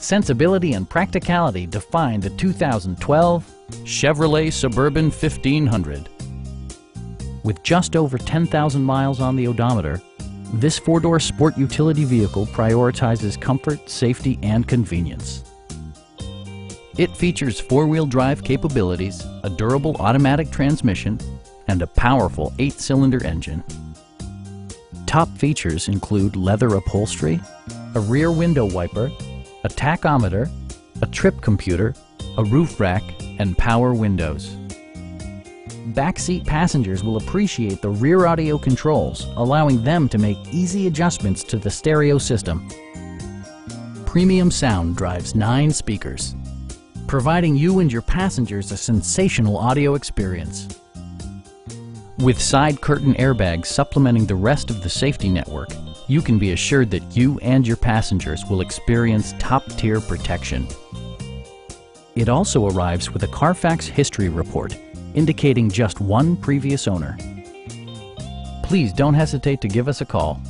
Sensibility and practicality define the 2012 Chevrolet Suburban 1500. With just over 10,000 miles on the odometer, this four-door sport utility vehicle prioritizes comfort, safety, and convenience. It features four-wheel drive capabilities, a durable automatic transmission, and a powerful 8-cylinder engine. Top features include leather upholstery, a rear window wiper, a tachometer, a trip computer, a roof rack, and power windows. Backseat passengers will appreciate the rear audio controls, allowing them to make easy adjustments to the stereo system. Premium sound drives 9 speakers, providing you and your passengers a sensational audio experience. With side curtain airbags supplementing the rest of the safety network, you can be assured that you and your passengers will experience top-tier protection. It also arrives with a Carfax history report, indicating just one previous owner. Please don't hesitate to give us a call.